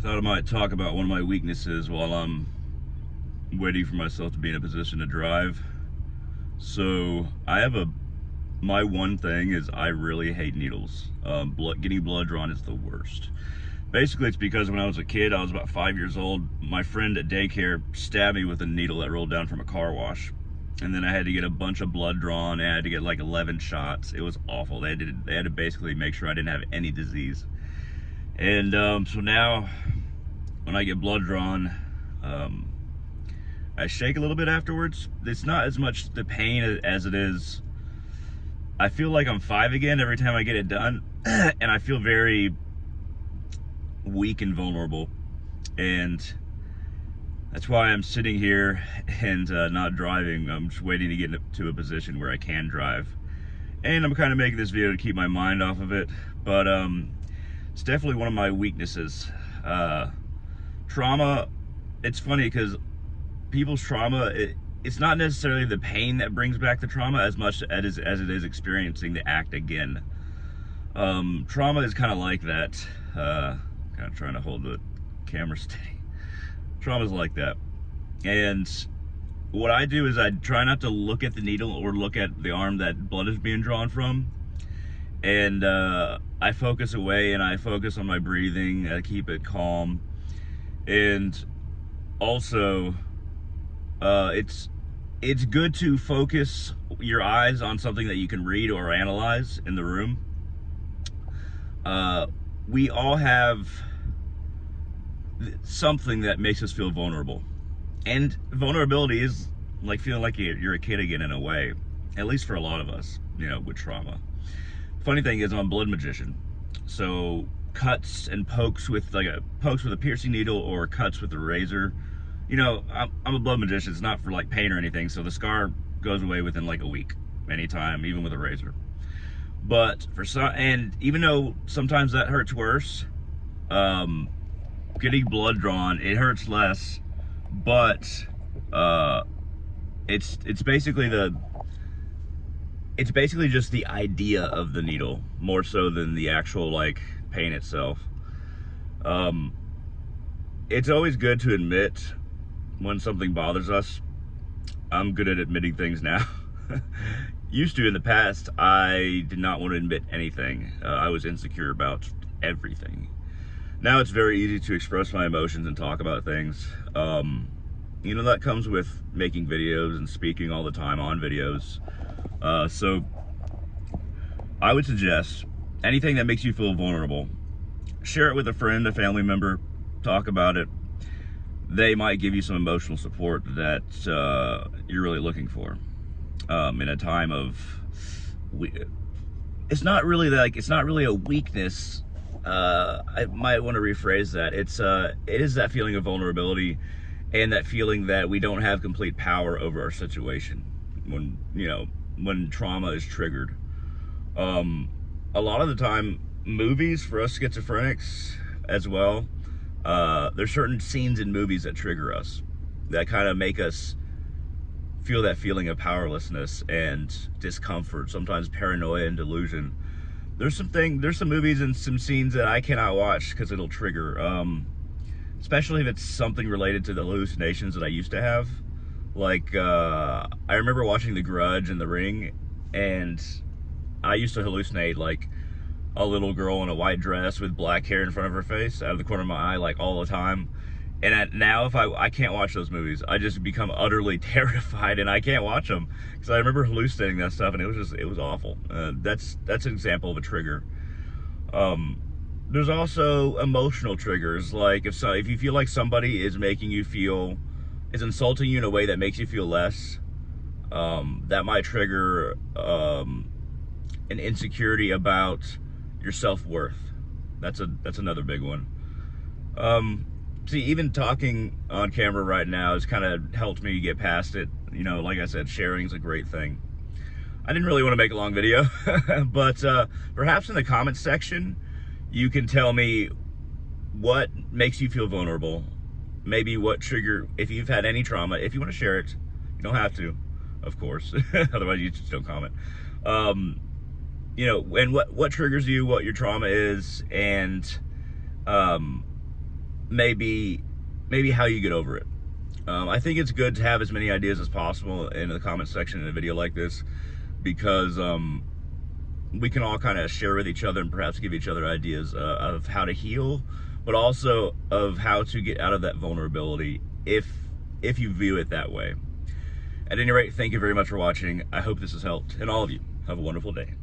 Thought I might talk about one of my weaknesses while I'm waiting for myself to be in a position to drive. So my one thing is I really hate needles. Getting blood drawn is the worst. Basically, it's because when I was a kid, I was about 5 years old. My friend at daycare stabbed me with a needle that rolled down from a car wash, and then I had to get a bunch of blood drawn. And I had to get like 11 shots. It was awful. They had to basically make sure I didn't have any disease. And so now when I get blood drawn, um, I shake a little bit afterwards. It's not as much the pain as it is. I feel like I'm five again every time I get it done, and I feel very weak and vulnerable. And that's why I'm sitting here and not driving. I'm just waiting to get to a position where I can drive. And I'm kind of making this video to keep my mind off of it. But it's definitely one of my weaknesses. Trauma, it's funny because people's trauma, it's not necessarily the pain that brings back the trauma as much as it is experiencing the act again. Trauma is kind of like that. Kind of trying to hold the camera steady. Trauma's like that. And what I do is I try not to look at the needle or look at the arm that blood is being drawn from. And I focus away and I focus on my breathing. I keep it calm. And also, it's good to focus your eyes on something that you can read or analyze in the room. We all have something that makes us feel vulnerable, and vulnerability is like feeling like you're a kid again in a way, at least for a lot of us, with trauma. Funny thing is, I'm a blood magician, so cuts and pokes with a piercing needle or cuts with a razor, I'm a blood magician. It's not for like pain or anything, so the scar goes away within like a week, anytime, even with a razor. But for some, and even though sometimes that hurts worse, getting blood drawn, it hurts less, but it's basically just the idea of the needle more so than the actual like pain itself. It's always good to admit when something bothers us. I'm good at admitting things now. Used to in the past, I did not want to admit anything. I was insecure about everything. Now it's very easy to express my emotions and talk about things. That comes with making videos and speaking all the time on videos. So I would suggest anything that makes you feel vulnerable, share it with a friend, a family member, talk about it. They might give you some emotional support that you're really looking for in a time of. It's not really a weakness. I might want to rephrase that. It is that feeling of vulnerability and that feeling that we don't have complete power over our situation when trauma is triggered. A lot of the time, movies for us schizophrenics as well. There's certain scenes in movies that trigger us, that kind of make us feel that feeling of powerlessness and discomfort, sometimes paranoia and delusion. There's some movies and some scenes that I cannot watch because it'll trigger, especially if it's something related to the hallucinations that I used to have. Like, I remember watching The Grudge and The Ring, and I used to hallucinate like a little girl in a white dress with black hair in front of her face out of the corner of my eye, like all the time. And now if I can't watch those movies, I just become utterly terrified and I can't watch them because I remember hallucinating that stuff and it was awful. That's an example of a trigger. There's also emotional triggers, like if you feel like somebody is insulting you in a way that makes you feel less, that might trigger an insecurity about your self-worth. That's another big one. See, even talking on camera right now has kind of helped me get past it. Like I said, sharing is a great thing. I didn't really want to make a long video, but perhaps in the comments section, you can tell me what makes you feel vulnerable. Maybe what trigger, if you've had any trauma, if you want to share it, you don't have to, of course. Otherwise you just don't comment. And what triggers you, what your trauma is, and maybe how you get over it. I think it's good to have as many ideas as possible in the comment section in a video like this, because we can all kind of share with each other and perhaps give each other ideas of how to heal, but also of how to get out of that vulnerability if you view it that way. At any rate, thank you very much for watching. I hope this has helped, and all of you have a wonderful day.